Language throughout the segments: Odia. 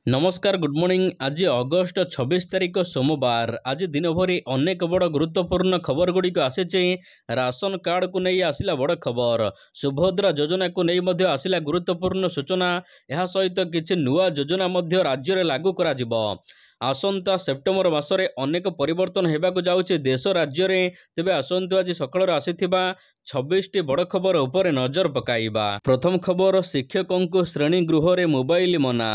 नमस्कार गुड मॉर्निंग। आज अगस्ट 26 तारिख सोमवार। आज दिन भरी अनेक बड़ गुरुत्वपूर्ण खबर गुड़िक आसी। राशन कार्ड को नहीं आसिला बड़ खबर। सुभद्रा योजना को नहीं मध्य आसिला गुरुत्वपूर्ण सूचना। यह सहित किछि नुआ योजना मध्य राज्य रे लागू करा जिवो। आसंता सेप्टेम्बर मासरे अनेक परिवर्तन हेबाकु जाउछि देश राज्य रे। तेबे आसंतु आज सकाळ आसीथिबा 26टी बड़ खबर उपरे नजर पकाइबा। प्रथम खबर, शिक्षकों को श्रेणी गृह रे मोबाइल मना।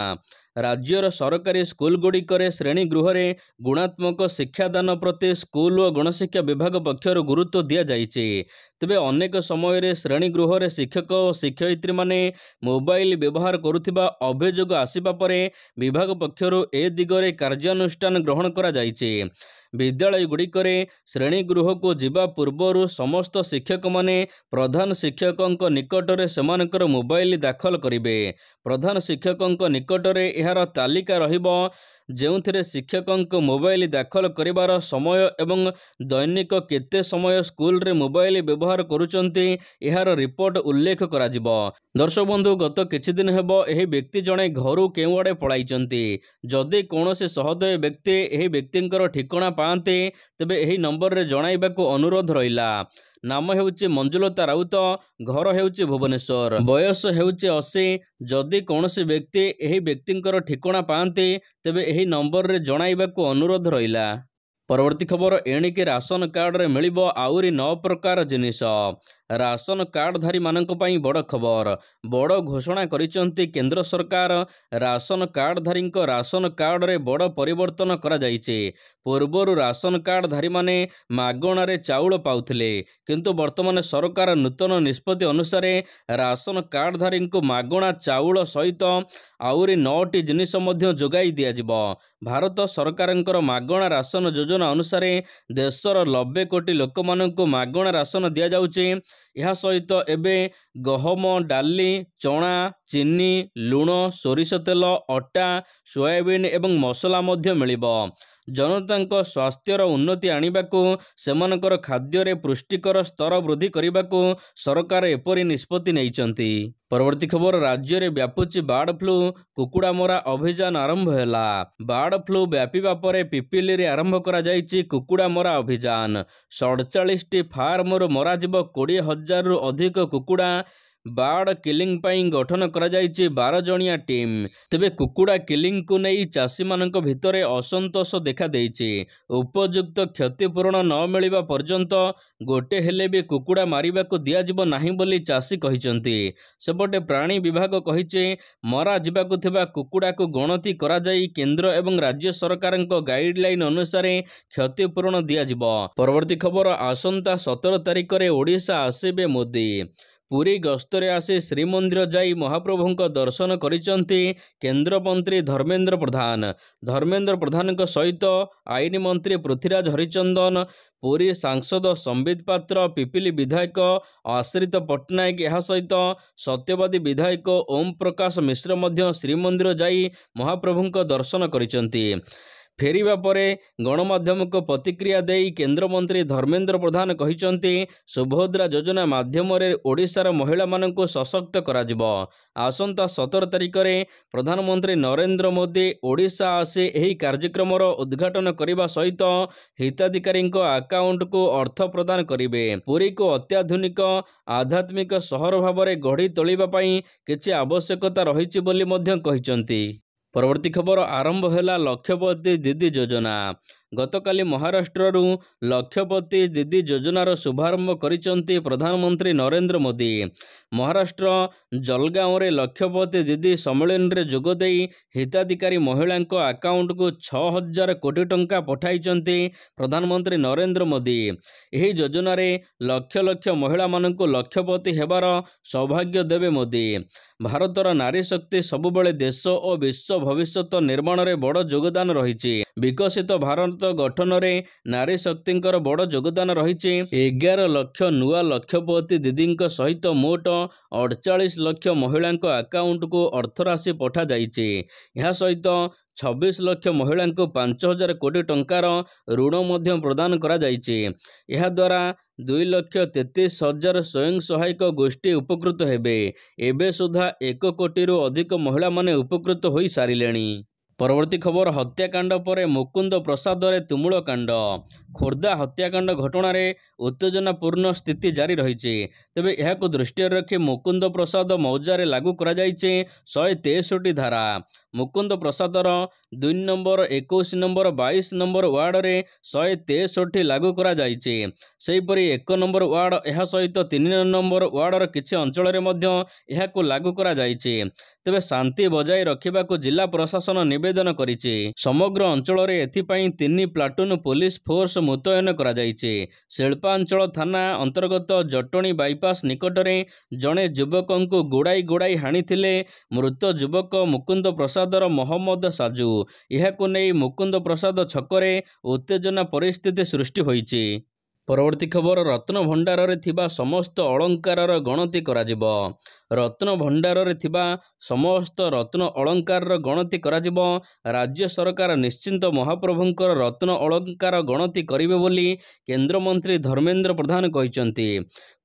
राज्यर सरकारी स्कूल गुड़िकरे श्रेणी गृह रे गुणात्मक शिक्षादान प्रति स्कूल और गणशिक्षा विभाग पक्षर गुरुत्व दि जाइछि। तेबे अनेक समय रे श्रेणी गृह रे शिक्षक और शिक्षयित्री माने मोबाइल व्यवहार करुथिबा अभियोग आसिबा परे विभाग पक्षर ए दिगरे कार्यानुष्ठान ग्रहण करा जाइछि। विद्यालय गुड़िकरे श्रेणी गृह को जिबा पूर्वरु समस्त शिक्षक माने प्रधान शिक्षकों निकटरे सेमानकर मोबाइल दाखल करिवे। प्रधान शिक्षकों निकटरे एहार तालिका रहिबो जेउथिरे शिक्षकों मोबाइल दाखल करिवार समय एवं दैनिक केते समय स्कूल रे मोबाइल व्यवहार करुचंती एहार रिपोर्ट उल्लेख करा जिवो। दर्शक बंधु, गत किछि दिन हेबो एही व्यक्ति जणे घरु केउआडे पळाइचंती। जदि कोनोसी सहृदय व्यक्ति एही व्यक्तिंकर ठिकाना पाते तेबे एही नंबर रे जणाइबाकू अनुरोध रहिला। नाम हेउछि मंजुलता राउत, घर हेउछि भुवनेश्वर, बयस हेउछि 80। जदि कौनसी व्यक्ति एही व्यक्तिंकर ठिकाना पाते तेबे एही नंबर रे जणाइबाकू अनुरोध रहिला। परवर्ती खबर, एणिके राशन कार्ड रे मिलिबो आउरी 9 प्रकार जिनिस। राशन कार्डधारी मानक पई बड़ खबर। बड़ घोषणा करिसंती केंद्र सरकार। राशन कार्डधारी राशन कार्ड रे बड़ परिवर्तन करा जाइछि। पूर्वरु राशन कार्डधारी माने मागणारे चाउल पाउथिले, किंतु वर्तमान सरकार नूतन निष्पत्ति अनुसार राशन कार्डधारी मागणा चाउल सहित आउरी 9टी जिनिस मध्य जोगाई दिया जिवो। भारत सरकारंकर मागणा राशन योजना अनुसार देशर 90 कोटी लोक मानक मागणा राशन दिया जाउछि। यह सहित एबे गहम, डाली, चना, चीनी, लुण, सोरिष तेल, अटा, सोयाबीन एवं मसला मध्य मिलिबो। जनतांको स्वास्थ्यर उन्नति आनिबाकू सेमानकर खाद्य पुष्टिकर स्तर वृद्धि करने सरकार एपरी निष्पत्ति नैचंती। परवर्ती खबर, राज्य में व्यापुची बार्ड फ्लू। कुकुड़ा मरा अभियान आरंभ हैला। बार्ड फ्लू व्यापीबा परे पिपिली रे आरंभ करा जाइछि कुकुड़ा मरा अभियान। 47टी फार्मरु मरा जिवो 20,000 रु अधिक कुकुड़ा। बार्ड किलिंग पाई गठन करा जाइछि 12 जणिया टीम। तेबे कुकुड़ा किलिंग को नहीं चाषी मानक भितरे असंतोष देखा देइछि। उपयुक्त क्षतिपूरण न मिलिबा पर्यंत गोटे हेले भी कुकुड़ा मारिबा को दिया जिवो नाही बोली चाषी कहिसंती। सेपटे प्राणी विभाग कहिছে मरा जिबाकु थिबा कुकुड़ा को गणति करा जाई केंद्र एवं राज्य सरकारक गाइडलाइन अनुसार क्षतिपूरण दिया जिवो। परवर्ती खबर, आसंता 17 तारिख रे ओडिशा आसीबे मोदी। पुरी गस्तरे आसी श्रीमंदिर जाई महाप्रभुंक दर्शन करिसंती केंद्र मंत्री धर्मेंद्र प्रधान। धर्मेंद्र प्रधान सहित आईन मंत्री पृथ्वीराज हरिचंदन, पुरी सांसद संबित पात्र, पिपिली विधायक आश्रित पट्टनायक, यह सहित सत्यवादी विधायक ओम प्रकाश मिश्र मध्य श्रीमंदिर जाई महाप्रभुंक दर्शन करिसंती। फेरिबा परे गणमाध्यम को प्रतिक्रिया देई केंद्र मंत्री धर्मेंद्र प्रधान कहिसंती सुभद्रा योजना माध्यम रे ओडिशार महिला मानक सशक्त करा जिवो। आसंता 17 तारिख रे प्रधानमंत्री नरेंद्र मोदी ओडिशा आसी एही कार्यक्रम उद्घाटन करने सहित हिताधिकारी अकाउंट को अर्थ प्रदान करिवे। पुरी को अत्याधुनिक आध्यात्मिक सहर भाव में गढ़ी तोलिबा पई किछि आवश्यकता रहिछि बोली मध्य कहिसंती। परवर्ती खबर, आरंभ हैला लक्षपति दीदी योजना। गतकाली महाराष्ट्र लक्षपति दीदी योजनार शुभारंभ करिसंती प्रधानमंत्री नरेंद्र मोदी। महाराष्ट्र जलगांव रे लक्षपति दीदी सम्मेलन रे जोगदेई हिताधिकारी महिलांको अकाउंट को 6,000 कोटी टंका पठाइचंती प्रधानमंत्री नरेंद्र मोदी। एही योजना रे लक्ष लक्ष महिला मानक लक्षपति हेबार सौभाग्य देवे मोदी। भारतर नारी शक्ति सबुबले देश और विश्व भविष्यत निर्माण रे बड़ योगदान रहिछि। विकसित भारत गठन रे नारी शक्तिंकर बड़ योगदान रहिछि। 11 लक्ष नुआ लक्षपति दीदींक सहित मोट 48 लक्ष महिलांक अकाउंट को अर्थराशि पठा जाइछि। यह सहित 26 लक्ष महिला 5,000 कोटी टंकार ऋण मध्य प्रदान करा जाइछि। यह द्वारा 2,33,000 स्वयं सहायक गोष्ठी उपकृत हेबे। एबे सुधा 1 कोटी अधिक महिला माने उपकृत होई सारिलेणी। ପରବର୍ତ୍ତୀ ଖବର ହତ୍ୟାକାଣ୍ଡ ପରେ ମୁକୁନ୍ଦ ପ୍ରସାଦରେ ତୁମୁଳ କାଣ୍ଡ। ଖୋର୍ଦ୍ଧା ହତ୍ୟାକାଣ୍ଡ ଘଟଣାରେ ଉତ୍ତେଜନାପୂର୍ଣ୍ଣ ସ୍ଥିତି ଜାରି ରହିଛି। ତେବେ ଏହାକୁ ଦୃଷ୍ଟିରେ ରଖି ମୁକୁନ୍ଦ ପ୍ରସାଦ ମୌଜାରେ ଲାଗୁ କରାଯାଇଛି 163 ଧାରା। ମୁକୁନ୍ଦ ପ୍ରସାଦର 2 ନମ୍ବର 21 ନମ୍ବର 22 ନମ୍ବର ୱାର୍ଡରେ 163 ଲାଗୁ କରାଯାଇଛି। ସେହିପରି 1 ନମ୍ବର ୱାର୍ଡ ଏହା ସହିତ 3 ନମ୍ବର ୱାର୍ଡର କିଛି ଅଞ୍ଚଳରେ ମଧ୍ୟ ଏହାକୁ ଲାଗୁ କରାଯାଇଛି। ତେବେ ଶାନ୍ତି ବଜାୟ ରଖିବାକୁ ଜିଲ୍ଲା ପ୍ରଶାସନ ନିବେଦନ କରିଛି। ସମଗ୍ର ଅଞ୍ଚଳରେ ଏଥିପାଇଁ 3 ପ୍ଲାଟୁନ ପୋଲିସ ଫୋର୍ସ ମୁତୟନ କରାଯାଇଛି। ଶିଳ୍ପାଞ୍ଚଳ ଥାନା ଅନ୍ତର୍ଗତ ଜଟଣୀ ବାଇପାସ୍ ନିକଟରେ ଜଣେ ଯୁବକଙ୍କୁ ଗୋଡ଼ାଇ ହାଣିଥିଲେ ମୃତ ଯୁବକ ମୁକୁନ୍ଦ ପ୍ରସାଦର ମହମ୍ମଦ ସାଜୁ। ଏହାକୁ ନେଇ ମୁକୁନ୍ଦ ପ୍ରସାଦ ଛକରେ ଉତ୍ତେଜନା ପରିସ୍ଥିତି ସୃଷ୍ଟି ହୋଇଛି। ପରବର୍ତ୍ତୀ ଖବର ରତ୍ନ ଭଣ୍ଡାରରେ ଥିବା ସମସ୍ତ ଅଳଙ୍କାରର ଗଣତି କରାଯିବ। ରତ୍ନ ଭଣ୍ଡାରରେ ଥିବା ସମସ୍ତ ରତ୍ନ ଅଳଙ୍କାରର ଗଣତି କରାଯିବ। ରାଜ୍ୟ ସରକାର ନିଶ୍ଚିନ୍ତ ମହାପ୍ରଭୁଙ୍କର ରତ୍ନ ଅଳଙ୍କାର ଗଣତି କରିବେ ବୋଲି କେନ୍ଦ୍ରମନ୍ତ୍ରୀ ଧର୍ମେନ୍ଦ୍ର ପ୍ରଧାନ କହିଛନ୍ତି।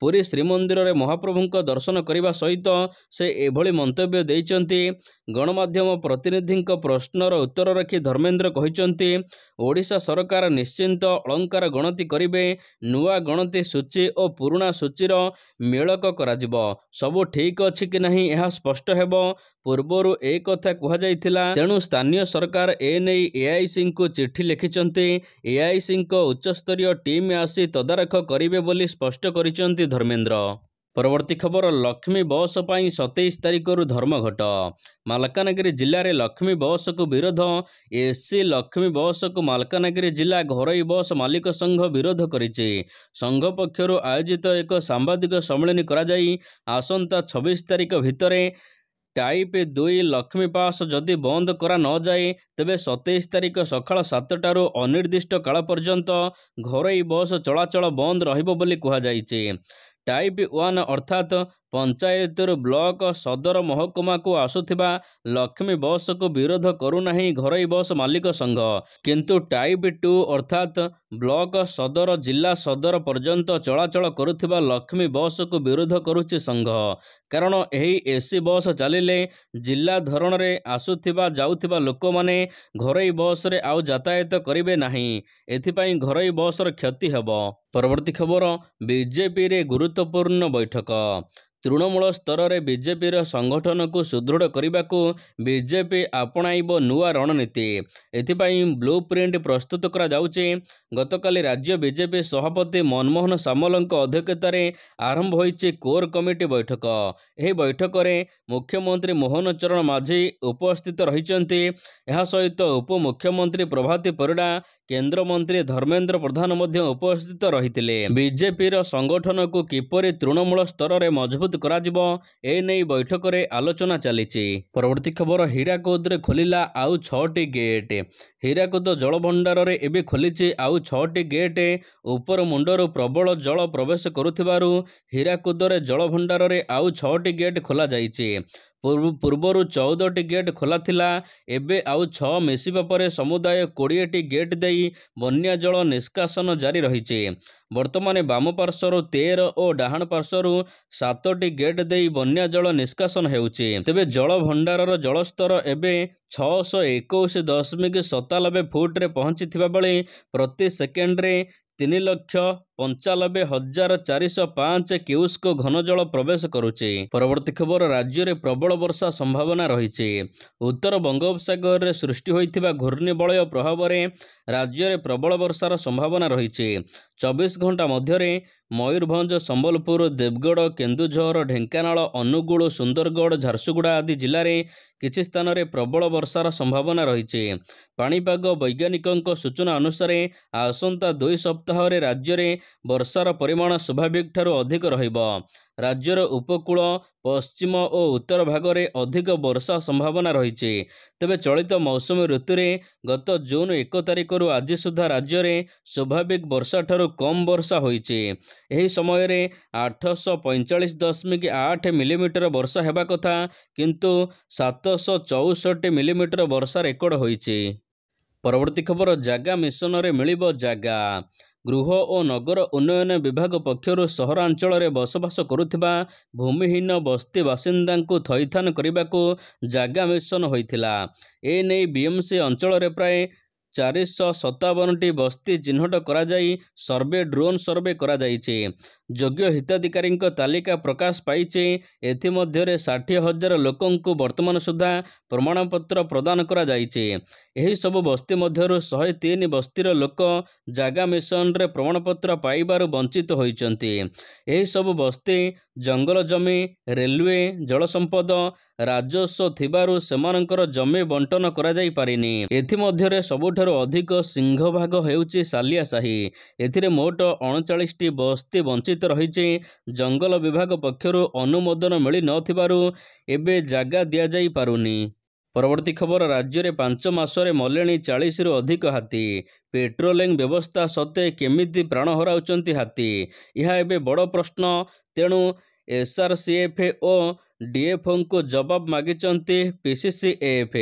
ପୁରୀ ଶ୍ରୀମନ୍ଦିରରେ ମହାପ୍ରଭୁଙ୍କ ଦର୍ଶନ କରିବା ସହିତ ସେ ଏଭଳି ମନ୍ତବ୍ୟ ଦେଇଛନ୍ତି। ଗଣମାଧ୍ୟମ ପ୍ରତିନିଧିଙ୍କ ପ୍ରଶ୍ନର ଉତ୍ତର ରଖି ଧର୍ମେନ୍ଦ୍ର କହିଛନ୍ତି, ଓଡ଼ିଶା ସରକାର ନିଶ୍ଚିନ୍ତ ଅଳଙ୍କାର ଗଣତି କରିବେ। ନୂଆ ଗଣତି ସୂଚୀ ଓ ପୁରୁଣା ସୂଚୀର ମେଳକ କରାଯିବ। ସବୁ ଠିକ୍ ଅଛି କି ନାହିଁ ଏହା ସ୍ପଷ୍ଟ ହେବ। ପୂର୍ବରୁ କଥା କୁହାଯାଇଥିଲା। ତେଣୁ ସ୍ଥାନୀୟ ସରକାର ଏନେଇ ଏଆଇସିଙ୍କୁ ଚିଠି ଲେଖିଛନ୍ତି। ଏଆଇସିଙ୍କ ଉଚ୍ଚସ୍ତରୀୟ ଟିମ୍ ଆସି ତଦାରଖ କରିବେ ବୋଲି ସ୍ପଷ୍ଟ କରିଛନ୍ତି ଧର୍ମେନ୍ଦ୍ର। ପରବର୍ତ୍ତୀ ଖବର ଲକ୍ଷ୍ମୀ ବସ୍ ପାଇଁ 27 ତାରିଖରୁ ଧର୍ମଘଟ। ମାଲକାନଗିରି ଜିଲ୍ଲାରେ ଲକ୍ଷ୍ମୀ ବସ୍କୁ ବିରୋଧ। ଏସି ଲକ୍ଷ୍ମୀ ବସ୍କୁ ମାଲକାନଗିରି ଜିଲ୍ଲା ଘରୋଇ ବସ୍ ମାଲିକ ସଂଘ ବିରୋଧ କରିଛି। ସଂଘ ପକ୍ଷରୁ ଆୟୋଜିତ ଏକ ସାମ୍ବାଦିକ ସମ୍ମିଳନୀ କରାଯାଇ ଆସନ୍ତା 26 ତାରିଖ ଭିତରେ ଟାଇପ୍ 2 ଲକ୍ଷ୍ମୀ ପାସ୍ ଯଦି ବନ୍ଦ କରା ନଯାଏ ତେବେ 27 ତାରିଖ ସକାଳ 7ଟାରୁ ଅନିର୍ଦ୍ଦିଷ୍ଟ କାଳ ପର୍ଯ୍ୟନ୍ତ ଘରୋଇ ବସ୍ ଚଳାଚଳ ବନ୍ଦ ରହିବ ବୋଲି କୁହାଯାଇଛି। ଟାଇପ୍ 1 ଅର୍ଥାତ୍ ପଞ୍ଚାୟତରୁ ବ୍ଲକ ସଦର ମହକୁମାକୁ ଆସୁଥିବା ଲକ୍ଷ୍ମୀ ବସ୍କୁ ବିରୋଧ କରୁନାହିଁ ଘରୋଇ ବସ୍ ମାଲିକ ସଂଘ। କିନ୍ତୁ ଟାଇପ୍ 2 ଅର୍ଥାତ୍ ବ୍ଲକ ସଦର ଜିଲ୍ଲା ସଦର ପର୍ଯ୍ୟନ୍ତ ଚଳାଚଳ କରୁଥିବା ଲକ୍ଷ୍ମୀ ବସ୍କୁ ବିରୋଧ କରୁଛି ସଂଘ। କାରଣ ଏହି ଏସି ବସ୍ ଚାଲିଲେ ଜିଲ୍ଲା ଧରଣରେ ଆସୁଥିବା ଯାଉଥିବା ଲୋକମାନେ ଘରୋଇ ବସ୍ରେ ଆଉ ଯାତାୟାତ କରିବେ ନାହିଁ। ଏଥିପାଇଁ ଘରୋଇ ବସ୍ର କ୍ଷତି ହେବ। ପରବର୍ତ୍ତୀ ଖବର ବିଜେପିରେ ଗୁରୁତ୍ୱପୂର୍ଣ୍ଣ ବୈଠକ। ତୃଣମୂଳ ସ୍ତରରେ ବିଜେପିର ସଂଗଠନକୁ ସୁଦୃଢ଼ କରିବାକୁ ବିଜେପି ଆପଣାଇବ ନୂଆ ରଣନୀତି। ଏଥିପାଇଁ ବ୍ଲୁ ପ୍ରିଣ୍ଟ ପ୍ରସ୍ତୁତ କରାଯାଉଛି। ଗତକାଲି ରାଜ୍ୟ ବିଜେପି ସଭାପତି ମନମୋହନ ସାମଲଙ୍କ ଅଧ୍ୟକ୍ଷତାରେ ଆରମ୍ଭ ହୋଇଛି କୋର୍ କମିଟି ବୈଠକ। ଏହି ବୈଠକରେ ମୁଖ୍ୟମନ୍ତ୍ରୀ ମୋହନ ଚରଣ ମାଝୀ ଉପସ୍ଥିତ ରହିଛନ୍ତି। ଏହା ସହିତ ଉପମୁଖ୍ୟମନ୍ତ୍ରୀ ପ୍ରଭାତୀ ପରିଡ଼ା, କେନ୍ଦ୍ରମନ୍ତ୍ରୀ ଧର୍ମେନ୍ଦ୍ର ପ୍ରଧାନ ମଧ୍ୟ ଉପସ୍ଥିତ ରହିଥିଲେ। ବିଜେପିର ସଂଗଠନକୁ କିପରି ତୃଣମୂଳ ସ୍ତରରେ ମଜବୁତ କରାଯିବ ଏନେଇ ବୈଠକରେ ଆଲୋଚନା ଚାଲିଛି। ପରବର୍ତ୍ତୀ ଖବର ହୀରାକୁଦରେ ଖୋଲିଲା ଆଉ 6ଟି ଗେଟ୍। ହୀରାକୁଦ ଜଳଭଣ୍ଡାରରେ ଏବେ ଖୋଲିଛି ଆଉ 6ଟି ଗେଟ୍। ଉପର ମୁଣ୍ଡରୁ ପ୍ରବଳ ଜଳ ପ୍ରବେଶ କରୁଥିବାରୁ ହୀରାକୁଦରେ ଜଳଭଣ୍ଡାରରେ ଆଉ 6ଟି ଗେଟ୍ ଖୋଲାଯାଇଛି। ପୂର୍ବରୁ 14ଟି ଗେଟ୍ ଖୋଲା ଥିଲା। ଏବେ ଆଉ 6 ମିଶିବା ପରେ ସମୁଦାୟ 20ଟି ଗେଟ୍ ଦେଇ ବନ୍ୟା ଜଳ ନିଷ୍କାସନ ଜାରି ରହିଛି। ବର୍ତ୍ତମାନ ବାମ ପାର୍ଶ୍ୱରୁ 13 ଓ ଡାହାଣ ପାର୍ଶ୍ୱରୁ 7ଟି ଗେଟ୍ ଦେଇ ବନ୍ୟା ଜଳ ନିଷ୍କାସନ ହେଉଛି। ତେବେ ଜଳଭଣ୍ଡାରର ଜଳସ୍ତର ଏବେ 621.97 ଫୁଟରେ ପହଞ୍ଚିଥିବା ବେଳେ ପ୍ରତି ସେକେଣ୍ଡରେ 3,95,405 କ୍ୟୁସେକ୍ ଘନ ଜଳ ପ୍ରବେଶ କରୁଛି। ପରବର୍ତ୍ତୀ ଖବର ରାଜ୍ୟରେ ପ୍ରବଳ ବର୍ଷା ସମ୍ଭାବନା ରହିଛି। ଉତ୍ତର ବଙ୍ଗୋପସାଗରରେ ସୃଷ୍ଟି ହୋଇଥିବା ଘୂର୍ଣ୍ଣିବଳୟ ପ୍ରଭାବରେ ରାଜ୍ୟରେ ପ୍ରବଳ ବର୍ଷାର ସମ୍ଭାବନା ରହିଛି। 24 ଘଣ୍ଟା ମଧ୍ୟରେ ମୟୂରଭଞ୍ଜ, ସମ୍ବଲପୁର, ଦେବଗଡ଼, କେନ୍ଦୁଝର, ଢେଙ୍କାନାଳ, ଅନୁଗୁଳ, ସୁନ୍ଦରଗଡ଼, ଝାରସୁଗୁଡ଼ା ଆଦି ଜିଲ୍ଲାରେ କିଛି ସ୍ଥାନରେ ପ୍ରବଳ ବର୍ଷାର ସମ୍ଭାବନା ରହିଛି। ପାଣିପାଗ ବୈଜ୍ଞାନିକଙ୍କ ସୂଚନା ଅନୁସାରେ ଆସନ୍ତା 2 ସପ୍ତାହରେ ରାଜ୍ୟରେ ବର୍ଷାର ପରିମାଣ ସ୍ୱାଭାବିକଠାରୁ ଅଧିକ ରହିବ। ରାଜ୍ୟର ଉପକୂଳ, ପଶ୍ଚିମ ଓ ଉତ୍ତର ଭାଗରେ ଅଧିକ ବର୍ଷା ସମ୍ଭାବନା ରହିଛି। ତେବେ ଚଳିତ ମୌସୁମୀ ଋତୁରେ ଗତ ଜୁନ୍ 1 ତାରିଖରୁ ଆଜି ସୁଦ୍ଧା ରାଜ୍ୟରେ ସ୍ୱାଭାବିକ ବର୍ଷାଠାରୁ କମ୍ ବର୍ଷା ହୋଇଛି। ଏହି ସମୟରେ 845.8 ମିଲିମିଟର ବର୍ଷା ହେବା କଥା, କିନ୍ତୁ 764 ମିଲିମିଟର ବର୍ଷା ରେକର୍ଡ ହୋଇଛି। ପରବର୍ତ୍ତୀ ଖବର ଜାଗା ମିଶନରେ ମିଳିବ ଜାଗା। ଗୃହ ଓ ନଗର ଉନ୍ନୟନ ବିଭାଗ ପକ୍ଷରୁ ସହରାଞ୍ଚଳରେ ବସବାସ କରୁଥିବା ଭୂମିହୀନ ବସ୍ତି ବାସିନ୍ଦାଙ୍କୁ ଥଇଥାନ କରିବାକୁ ଜାଗା ମିଶନ ହୋଇଥିଲା। ଏନେଇ ବିଏମ୍ସି ଅଞ୍ଚଳରେ ପ୍ରାୟ 457ଟି ବସ୍ତି ଚିହ୍ନଟ କରାଯାଇ ଡ୍ରୋନ୍ ସର୍ଭେ କରାଯାଇଛି। ଯୋଗ୍ୟ ହିତାଧିକାରୀଙ୍କ ତାଲିକା ପ୍ରକାଶ ପାଇଛି। ଏଥିମଧ୍ୟରେ 60,000 ଲୋକଙ୍କୁ ବର୍ତ୍ତମାନ ସୁଦ୍ଧା ପ୍ରମାଣପତ୍ର ପ୍ରଦାନ କରାଯାଇଛି। ଏହିସବୁ ବସ୍ତି ମଧ୍ୟରୁ 103 ବସ୍ତିର ଲୋକ ଜାଗା ମିଶନରେ ପ୍ରମାଣପତ୍ର ପାଇବାରୁ ବଞ୍ଚିତ ହୋଇଛନ୍ତି। ଏହିସବୁ ବସ୍ତି ଜଙ୍ଗଲ ଜମି, ରେଲୱେ, ଜଳସମ୍ପଦ ରାଜସ୍ୱ ଥିବାରୁ ସେମାନଙ୍କର ଜମି ବଣ୍ଟନ କରାଯାଇପାରିନି। ଏଥିମଧ୍ୟରେ ସବୁଠାରୁ ଅଧିକ ସିଂହଭାଗ ହେଉଛି ସାଲିଆସାହି। ଏଥିରେ ମୋଟ 39ଟି ବସ୍ତି ବଞ୍ଚିତ ରହିଛି। ଜଙ୍ଗଲ ବିଭାଗ ପକ୍ଷରୁ ଅନୁମୋଦନ ମିଳିନଥିବାରୁ ଏବେ ଜାଗା ଦିଆଯାଇପାରୁନି। ପରବର୍ତ୍ତୀ ଖବର, ରାଜ୍ୟରେ 5 ମାସରେ ମଲେଣି 40ରୁ ଅଧିକ ହାତୀ। ପେଟ୍ରୋଲିଂ ବ୍ୟବସ୍ଥା ସତ୍ତ୍ୱେ କେମିତି ପ୍ରାଣ ହରାଉଛନ୍ତି ହାତୀ? ଏହା ଏବେ ବଡ଼ ପ୍ରଶ୍ନ। ତେଣୁ SRCF ଓ DFOଙ୍କୁ ଜବାବ ମାଗିଛନ୍ତି PCCF।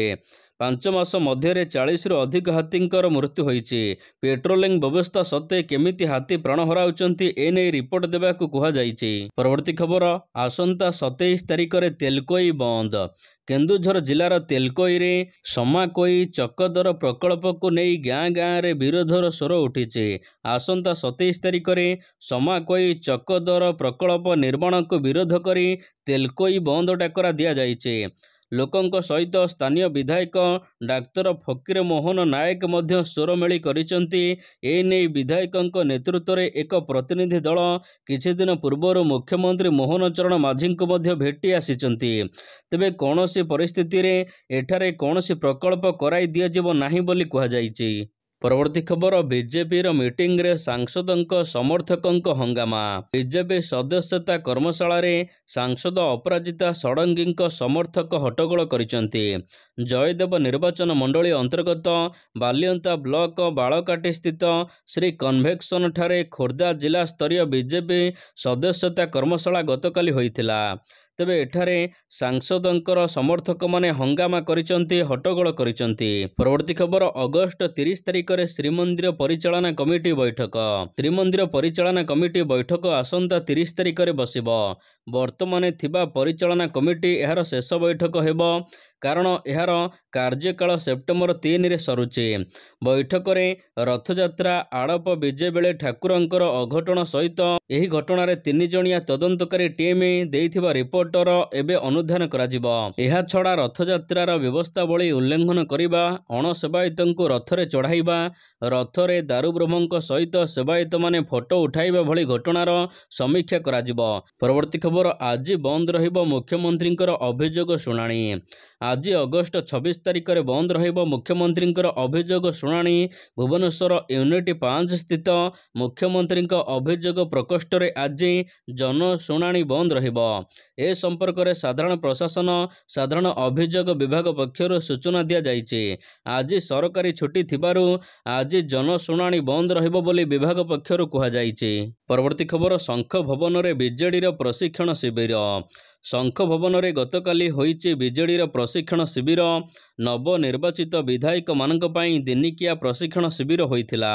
5 ମାସ ମଧ୍ୟରେ 40ରୁ ଅଧିକ ହାତୀଙ୍କର ମୃତ୍ୟୁ ହୋଇଛି। ପେଟ୍ରୋଲିଂ ବ୍ୟବସ୍ଥା ସତ୍ତ୍ୱେ କେମିତି ହାତୀ ପ୍ରାଣ ହରାଉଛନ୍ତି ଏନେଇ ରିପୋର୍ଟ ଦେବାକୁ କୁହାଯାଇଛି। ପରବର୍ତ୍ତୀ ଖବର, ଆସନ୍ତା 27 ତାରିଖରେ ତେଲକୋଇ ବନ୍ଦ। କେନ୍ଦୁଝର ଜିଲ୍ଲାର ତେଲକୋଇରେ ସମାକୋଇ ଚକଦର ପ୍ରକଳ୍ପକୁ ନେଇ ଗାଁ ଗାଁରେ ବିରୋଧର ସ୍ୱର ଉଠିଛି। ଆସନ୍ତା 27 ତାରିଖରେ ସମାକୋଇ ଚକଦର ପ୍ରକଳ୍ପ ନିର୍ମାଣକୁ ବିରୋଧ କରି ତେଲକୋଇ ବନ୍ଦ ଡାକରା ଦିଆଯାଇଛି। ଲୋକଙ୍କ ସହିତ ସ୍ଥାନୀୟ ବିଧାୟକ ଡାକ୍ତର ଫକୀର ମୋହନ ନାୟକ ମଧ୍ୟ ସ୍ୱର ମେଳି କରିଛନ୍ତି। ଏନେଇ ବିଧାୟକଙ୍କ ନେତୃତ୍ୱରେ ଏକ ପ୍ରତିନିଧି ଦଳ କିଛିଦିନ ପୂର୍ବରୁ ମୁଖ୍ୟମନ୍ତ୍ରୀ ମୋହନ ଚରଣ ମାଝୀଙ୍କୁ ମଧ୍ୟ ଭେଟି ଆସିଛନ୍ତି। ତେବେ କୌଣସି ପରିସ୍ଥିତିରେ ଏଠାରେ କୌଣସି ପ୍ରକଳ୍ପ କରାଇ ଦିଆଯିବ ନାହିଁ ବୋଲି କୁହାଯାଇଛି। ପରବର୍ତ୍ତୀ ଖବର, ବିଜେପିର ମିଟିଂରେ ସାଂସଦଙ୍କ ସମର୍ଥକଙ୍କ ହଙ୍ଗାମା। ବିଜେପି ସଦସ୍ୟତା କର୍ମଶାଳାରେ ସାଂସଦ ଅପରାଜିତା ଷଡ଼ଙ୍ଗୀଙ୍କ ସମର୍ଥକ ହଟ୍ଟଗୋଳ କରିଛନ୍ତି। ଜୟଦେବ ନିର୍ବାଚନ ମଣ୍ଡଳୀ ଅନ୍ତର୍ଗତ ବାଲିଅନ୍ତା ବ୍ଲକ ବାଳକାଟି ସ୍ଥିତ ଶ୍ରୀ କନଭେନ୍ସନ ଠାରେ ଖୋର୍ଦ୍ଧା ଜିଲ୍ଲା ସ୍ତରୀୟ ବିଜେପି ସଦସ୍ୟତା କର୍ମଶାଳା ଗତକାଲି ହୋଇଥିଲା। ତେବେ ଏଠାରେ ସାଂସଦଙ୍କର ସମର୍ଥକମାନେ ହଙ୍ଗାମା କରିଛନ୍ତି, ହଟ୍ଟଗୋଳ କରିଛନ୍ତି। ପରବର୍ତ୍ତୀ ଖବର, ଅଗଷ୍ଟ 30 ତାରିଖରେ ଶ୍ରୀମନ୍ଦିର ପରିଚାଳନା କମିଟି ବୈଠକ। ଶ୍ରୀମନ୍ଦିର ପରିଚାଳନା କମିଟି ବୈଠକ ଆସନ୍ତା 30 ତାରିଖରେ ବସିବ। ବର୍ତ୍ତମାନ ଥିବା ପରିଚାଳନା କମିଟି ଏହାର ଶେଷ ବୈଠକ ହେବ, କାରଣ ଏହାର କାର୍ଯ୍ୟକାଳ ସେପ୍ଟେମ୍ବର 3ରେ ସରୁଛି। ବୈଠକରେ ରଥଯାତ୍ରା ଆଡ଼ପ ବିଜେ ବେଳେ ଠାକୁରଙ୍କର ଅଘଟଣ ସହିତ ଏହି ଘଟଣାରେ 3 ଜଣିଆ ତଦନ୍ତକାରୀ ଟିମ୍ ଦେଇଥିବା ରିପୋର୍ଟର ଏବେ ଅନୁଧ୍ୟାନ କରାଯିବ। ଏହାଛଡ଼ା ରଥଯାତ୍ରାର ବ୍ୟବସ୍ଥାବଳୀ ଉଲ୍ଲଂଘନ କରିବା, ଅଣସେବାୟତଙ୍କୁ ରଥରେ ଚଢ଼ାଇବା, ରଥରେ ଦାରୁବ୍ରହ୍ମଙ୍କ ସହିତ ସେବାୟତମାନେ ଫଟୋ ଉଠାଇବା ଭଳି ଘଟଣାର ସମୀକ୍ଷା କରାଯିବ। ପରବର୍ତ୍ତୀ ଖବର, ଆଜି ବନ୍ଦ ରହିବ ମୁଖ୍ୟମନ୍ତ୍ରୀଙ୍କର ଅଭିଯୋଗ ଶୁଣାଣି। ଆଜି ଅଗଷ୍ଟ 26 ତାରିଖରେ ବନ୍ଦ ରହିବ ମୁଖ୍ୟମନ୍ତ୍ରୀଙ୍କର ଅଭିଯୋଗ ଶୁଣାଣି। ଭୁବନେଶ୍ୱର ୟୁନିଟ୍ 5 ସ୍ଥିତ ମୁଖ୍ୟମନ୍ତ୍ରୀଙ୍କ ଅଭିଯୋଗ ପ୍ରକୋଷ୍ଠରେ ଆଜି ଜନଶୁଣାଣି ବନ୍ଦ ରହିବ। ଏ ସମ୍ପର୍କରେ ସାଧାରଣ ପ୍ରଶାସନ ସାଧାରଣ ଅଭିଯୋଗ ବିଭାଗ ପକ୍ଷରୁ ସୂଚନା ଦିଆଯାଇଛି। ଆଜି ସରକାରୀ ଛୁଟି ଥିବାରୁ ଆଜି ଜନଶୁଣାଣି ବନ୍ଦ ରହିବ ବୋଲି ବିଭାଗ ପକ୍ଷରୁ କୁହାଯାଇଛି। ପରବର୍ତ୍ତୀ ଖବର, ଶଙ୍ଖ ଭବନରେ ବିଜେଡିର ପ୍ରଶିକ୍ଷଣ ଶିବିର। ଶଙ୍ଖ ଭବନରେ ଗତକାଲି ହୋଇଛି ବିଜେଡିର ପ୍ରଶିକ୍ଷଣ ଶିବିର। ନବନିର୍ବାଚିତ ବିଧାୟକମାନଙ୍କ ପାଇଁ ଦିନିକିଆ ପ୍ରଶିକ୍ଷଣ ଶିବିର ହୋଇଥିଲା।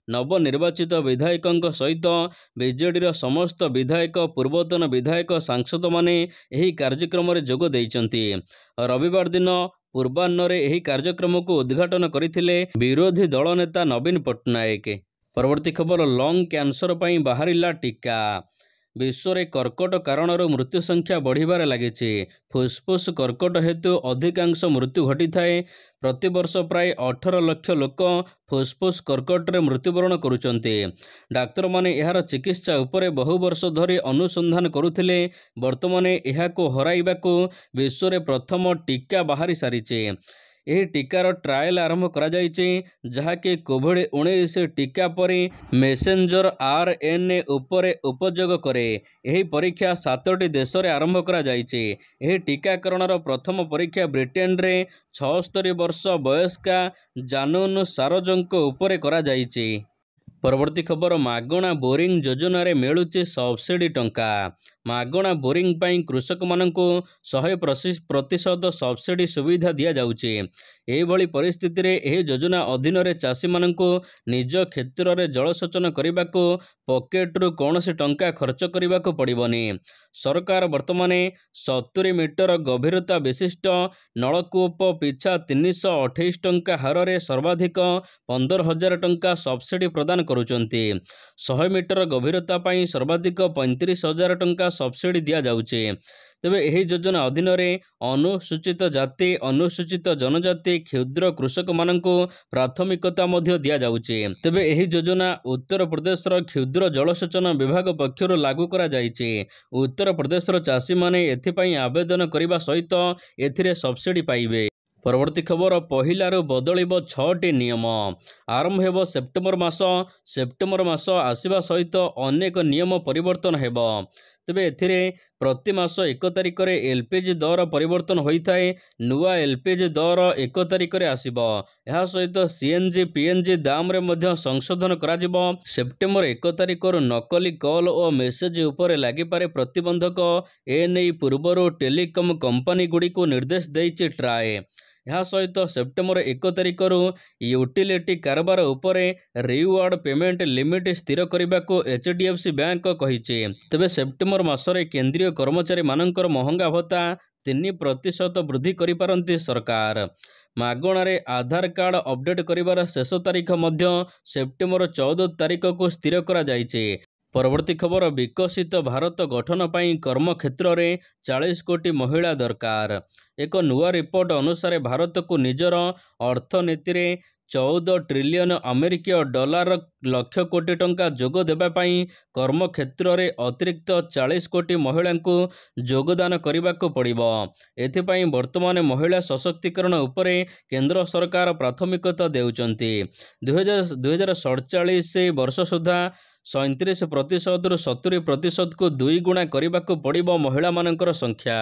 ନବନିର୍ବାଚିତ ବିଧାୟକଙ୍କ ସହିତ ବିଜେଡିର ସମସ୍ତ ବିଧାୟକ, ପୂର୍ବତନ ବିଧାୟକ, ସାଂସଦମାନେ ଏହି କାର୍ଯ୍ୟକ୍ରମରେ ଯୋଗ ଦେଇଛନ୍ତି। ରବିବାର ଦିନ ପୂର୍ବାହ୍ନରେ ଏହି କାର୍ଯ୍ୟକ୍ରମକୁ ଉଦ୍ଘାଟନ କରିଥିଲେ ବିରୋଧୀ ଦଳ ନେତା ନବୀନ ପଟ୍ଟନାୟକ। ପରବର୍ତ୍ତୀ ଖବର, ଲଙ୍ଗ କ୍ୟାନ୍ସର ପାଇଁ ବାହାରିଲା ଟିକା। ବିଶ୍ୱରେ କର୍କଟ କାରଣରୁ ମୃତ୍ୟୁ ସଂଖ୍ୟା ବଢ଼ିବାରେ ଲାଗିଛି। ଫୁସ୍ଫୁସ୍ କର୍କଟ ହେତୁ ଅଧିକାଂଶ ମୃତ୍ୟୁ ଘଟିଥାଏ। ପ୍ରତିବର୍ଷ ପ୍ରାୟ 18 ଲକ୍ଷ ଲୋକ ଫୁସ୍ଫୁସ୍ କର୍କଟରେ ମୃତ୍ୟୁବରଣ କରୁଛନ୍ତି। ଡାକ୍ତରମାନେ ଏହାର ଚିକିତ୍ସା ଉପରେ ବହୁ ବର୍ଷ ଧରି ଅନୁସନ୍ଧାନ କରୁଥିଲେ। ବର୍ତ୍ତମାନ ଏହାକୁ ହରାଇବାକୁ ବିଶ୍ୱରେ ପ୍ରଥମ ଟିକା ବାହାରି ସାରିଛି। ଏହି ଟିକାର ଟ୍ରାଏଲ୍ ଆରମ୍ଭ କରାଯାଇଛି, ଯାହାକି କୋଭିଡ୍-19 ଟିକା ପରି ମେସେଞ୍ଜର RNA ଉପରେ ଉପଯୋଗ କରେ। ଏହି ପରୀକ୍ଷା 7ଟି ଦେଶରେ ଆରମ୍ଭ କରାଯାଇଛି। ଏହି ଟିକାକରଣର ପ୍ରଥମ ପରୀକ୍ଷା ବ୍ରିଟେନରେ 76 ବର୍ଷ ବୟସ୍କା ଜାନୁନ୍ ସାରୋଜଙ୍କ ଉପରେ କରାଯାଇଛି। ପରବର୍ତ୍ତୀ ଖବର ମାଗଣା ବୋରିଂ ଯୋଜନାରେ ମିଳୁଛି ସବସିଡି ଟଙ୍କା। ମାଗଣା ବୋରିଂ ପାଇଁ କୃଷକମାନଙ୍କୁ 100% ସବସିଡି ସୁବିଧା ଦିଆଯାଉଛି। ଏହିଭଳି ପରିସ୍ଥିତିରେ ଏହି ଯୋଜନା ଅଧୀନରେ ଚାଷୀମାନଙ୍କୁ ନିଜ କ୍ଷେତ୍ରରେ ଜଳସେଚନ କରିବାକୁ ପକେଟରୁ କୌଣସି ଟଙ୍କା ଖର୍ଚ୍ଚ କରିବାକୁ ପଡ଼ିବନି। ସରକାର ବର୍ତ୍ତମାନ 70 ମିଟର ଗଭୀରତା ବିଶିଷ୍ଟ ନଳକୂପ ପିଛା 328 ଟଙ୍କା ହାରରେ ସର୍ବାଧିକ 15,000 ଟଙ୍କା ସବସିଡି ପ୍ରଦାନ କରୁଛନ୍ତି। 100 ମିଟର ଗଭୀରତା ପାଇଁ ସର୍ବାଧିକ 35,000 ଟଙ୍କା ସବସିଡି ଦିଆଯାଉଛି। ତେବେ ଏହି ଯୋଜନା ଅଧୀନରେ ଅନୁସୂଚିତ ଜାତି, ଅନୁସୂଚିତ ଜନଜାତି, କ୍ଷୁଦ୍ର କୃଷକମାନଙ୍କୁ ପ୍ରାଥମିକତା ମଧ୍ୟ ଦିଆଯାଉଛି। ତେବେ ଏହି ଯୋଜନା ଉତ୍ତରପ୍ରଦେଶର କ୍ଷୁଦ୍ର ଜଳସେଚନ ବିଭାଗ ପକ୍ଷରୁ ଲାଗୁ କରାଯାଇଛି। ଉତ୍ତରପ୍ରଦେଶର ଚାଷୀମାନେ ଏଥିପାଇଁ ଆବେଦନ କରିବା ସହିତ ଏଥିରେ ସବସିଡି ପାଇବେ। ପରବର୍ତ୍ତୀ ଖବର ପହିଲାରୁ ବଦଳିବ 6ଟି ନିୟମ। ଆରମ୍ଭ ହେବ ସେପ୍ଟେମ୍ବର ମାସ। ସେପ୍ଟେମ୍ବର ମାସ ଆସିବା ସହିତ ଅନେକ ନିୟମ ପରିବର୍ତ୍ତନ ହେବ। ତେବେ ଏଥିରେ ପ୍ରତି ମାସ 1 ତାରିଖରେ ଏଲ୍ପିଜି ଦର ପରିବର୍ତ୍ତନ ହୋଇଥାଏ। ନୂଆ ଏଲ୍ପିଜି ଦର 1 ତାରିଖରେ ଆସିବ। ଏହା ସହିତ ସିଏନ୍ଜି, ପିଏନ୍ଜି ଦାମରେ ମଧ୍ୟ ସଂଶୋଧନ କରାଯିବ। ସେପ୍ଟେମ୍ବର 1 ତାରିଖରୁ ନକଲି କଲ୍ ଓ ମେସେଜ ଉପରେ ଲାଗିପାରେ ପ୍ରତିବନ୍ଧକ। ଏନେଇ ପୂର୍ବରୁ ଟେଲିକମ୍ କମ୍ପାନୀଗୁଡ଼ିକୁ ନିର୍ଦ୍ଦେଶ ଦେଇଛି ଟ୍ରାଏ। ଏହା ସହିତ ସେପ୍ଟେମ୍ବର 1 ତାରିଖରୁ ୟୁଟିଲିଟି କାରବାର ଉପରେ ରିୱାର୍ଡ ପେମେଣ୍ଟ ଲିମିଟ୍ ସ୍ଥିର କରିବାକୁ HDFC ବ୍ୟାଙ୍କ କହିଛି। ତେବେ ସେପ୍ଟେମ୍ବର ମାସରେ କେନ୍ଦ୍ରୀୟ କର୍ମଚାରୀମାନଙ୍କର ମହଙ୍ଗା ଭତ୍ତା 3% ବୃଦ୍ଧି କରିପାରନ୍ତି ସରକାର। ମାଗଣାରେ ଆଧାର କାର୍ଡ ଅପଡେଟ୍ କରିବାର ଶେଷ ତାରିଖ ମଧ୍ୟ ସେପ୍ଟେମ୍ବର 14 ତାରିଖକୁ ସ୍ଥିର କରାଯାଇଛି। ପରବର୍ତ୍ତୀ ଖବର ବିକଶିତ ଭାରତ ଗଠନ ପାଇଁ କର୍ମକ୍ଷେତ୍ରରେ 40 କୋଟି ମହିଳା ଦରକାର। ଏକ ନୂଆ ରିପୋର୍ଟ ଅନୁସାରେ ଭାରତକୁ ନିଜର ଅର୍ଥନୀତିରେ 14 ଟ୍ରିଲିୟନ ଆମେରିକୀୟ ଡଲାର ଲକ୍ଷ କୋଟି ଟଙ୍କା ଯୋଗ ଦେବା ପାଇଁ କର୍ମକ୍ଷେତ୍ରରେ ଅତିରିକ୍ତ 40 କୋଟି ମହିଳାଙ୍କୁ ଯୋଗଦାନ କରିବାକୁ ପଡ଼ିବ। ଏଥିପାଇଁ ବର୍ତ୍ତମାନ ମହିଳା ସଶକ୍ତିକରଣ ଉପରେ କେନ୍ଦ୍ର ସରକାର ପ୍ରାଥମିକତା ଦେଉଛନ୍ତି। 2047 ବର୍ଷ ସୁଦ୍ଧା 37%ରୁ 70%କୁ 2 ଗୁଣା କରିବାକୁ ପଡ଼ିବ ମହିଳାମାନଙ୍କର ସଂଖ୍ୟା।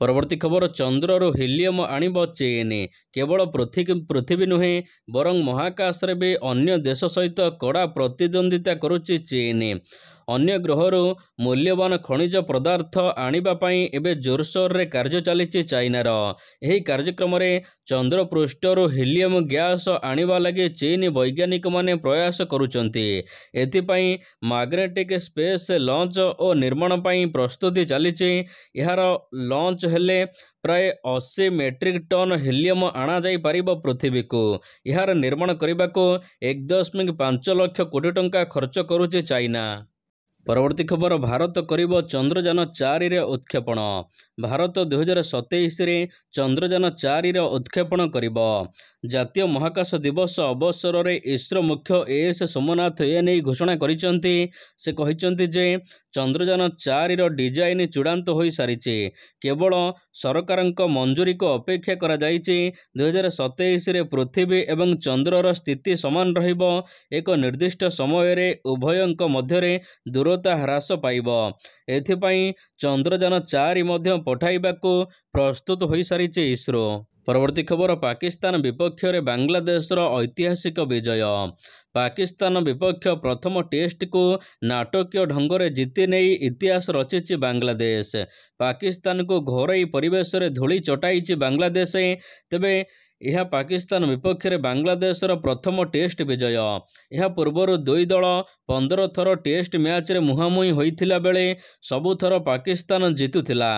ପରବର୍ତ୍ତୀ ଖବର ଚନ୍ଦ୍ରରୁ ହିଲିୟମ ଆଣିବ ଚୀନ। କେବଳ ପୃଥିବୀ ନୁହେଁ ବରଂ ମହାକାଶରେ ବି ଅନ୍ୟ ଦେଶ ସହିତ କଡ଼ା ପ୍ରତିଦ୍ୱନ୍ଦ୍ୱିତା କରୁଛି ଚୀନ। ଅନ୍ୟ ଗ୍ରହରୁ ମୂଲ୍ୟବାନ ଖଣିଜ ପଦାର୍ଥ ଆଣିବା ପାଇଁ ଏବେ ଜୋରସୋରରେ କାର୍ଯ୍ୟ ଚାଲିଛି ଚାଇନାର। ଏହି କାର୍ଯ୍ୟକ୍ରମରେ ଚନ୍ଦ୍ରପୃଷ୍ଠରୁ ହିଲିୟମ ଗ୍ୟାସ୍ ଆଣିବା ଲାଗି ଚୀନ ବୈଜ୍ଞାନିକମାନେ ପ୍ରୟାସ କରୁଛନ୍ତି। ଏଥିପାଇଁ ମ୍ୟାଗ୍ନେଟିକ୍ ସ୍ପେସ୍ ଲଞ୍ଚ ଓ ନିର୍ମାଣ ପାଇଁ ପ୍ରସ୍ତୁତି ଚାଲିଛି। ଏହାର ଲଞ୍ଚ ହେଲେ ପ୍ରାୟ 80 ମେଟ୍ରିକ୍ ଟନ୍ ହିଲିୟମ ଅଣାଯାଇପାରିବ ପୃଥିବୀକୁ। ଏହାର ନିର୍ମାଣ କରିବାକୁ 1.5 ଲକ୍ଷ କୋଟି ଟଙ୍କା ଖର୍ଚ୍ଚ କରୁଛି ଚାଇନା। ପରବର୍ତ୍ତୀ ଖବର ଭାରତ କରିବ ଚନ୍ଦ୍ରଯାନ 4ରେ ଉତ୍କ୍ଷେପଣ। ଭାରତ 2027ରେ ଚନ୍ଦ୍ରଯାନ 4ର ଉତ୍କ୍ଷେପଣ କରିବ। ଜାତୀୟ ମହାକାଶ ଦିବସ ଅବସରରେ ଇସ୍ରୋ ମୁଖ୍ୟ AS ସୋମନାଥ ଏନେଇ ଘୋଷଣା କରିଛନ୍ତି। ସେ କହିଛନ୍ତି ଯେ ଚନ୍ଦ୍ରଯାନ 4ର ଡିଜାଇନ ଚୂଡ଼ାନ୍ତ ହୋଇସାରିଛି। କେବଳ ସରକାରଙ୍କ ମଞ୍ଜୁରୀକୁ ଅପେକ୍ଷା କରାଯାଇଛି। 2027ରେ ପୃଥିବୀ ଏବଂ ଚନ୍ଦ୍ରର ସ୍ଥିତି ସମାନ ରହିବ। ଏକ ନିର୍ଦ୍ଦିଷ୍ଟ ସମୟରେ ଉଭୟଙ୍କ ମଧ୍ୟରେ ଦୂରତା ହ୍ରାସ ପାଇବ। ଏଥିପାଇଁ ଚନ୍ଦ୍ରଯାନ 4 ମଧ୍ୟ ପଠାଇବାକୁ ପ୍ରସ୍ତୁତ ହୋଇସାରିଛି ଇସ୍ରୋ। ପରବର୍ତ୍ତୀ ଖବର ପାକିସ୍ତାନ ବିପକ୍ଷରେ ବାଂଲାଦେଶର ଐତିହାସିକ ବିଜୟ। ପାକିସ୍ତାନ ବିପକ୍ଷ ପ୍ରଥମ ଟେଷ୍ଟକୁ ନାଟକୀୟ ଢଙ୍ଗରେ ଜିତି ନେଇ ଇତିହାସ ରଚିଛି ବାଂଲାଦେଶ। ପାକିସ୍ତାନକୁ ଘରୋଇ ପରିବେଶରେ ଧୂଳି ଚଟାଇଛି ବାଂଲାଦେଶ। ତେବେ ଏହା ପାକିସ୍ତାନ ବିପକ୍ଷରେ ବାଂଲାଦେଶର ପ୍ରଥମ ଟେଷ୍ଟ ବିଜୟ। ଏହା ପୂର୍ବରୁ ଦୁଇ ଦଳ 15 ଥର ଟେଷ୍ଟ ମ୍ୟାଚରେ ମୁହାଁମୁହିଁ ହୋଇଥିଲା ବେଳେ ସବୁଥର ପାକିସ୍ତାନ ଜିତୁଥିଲା।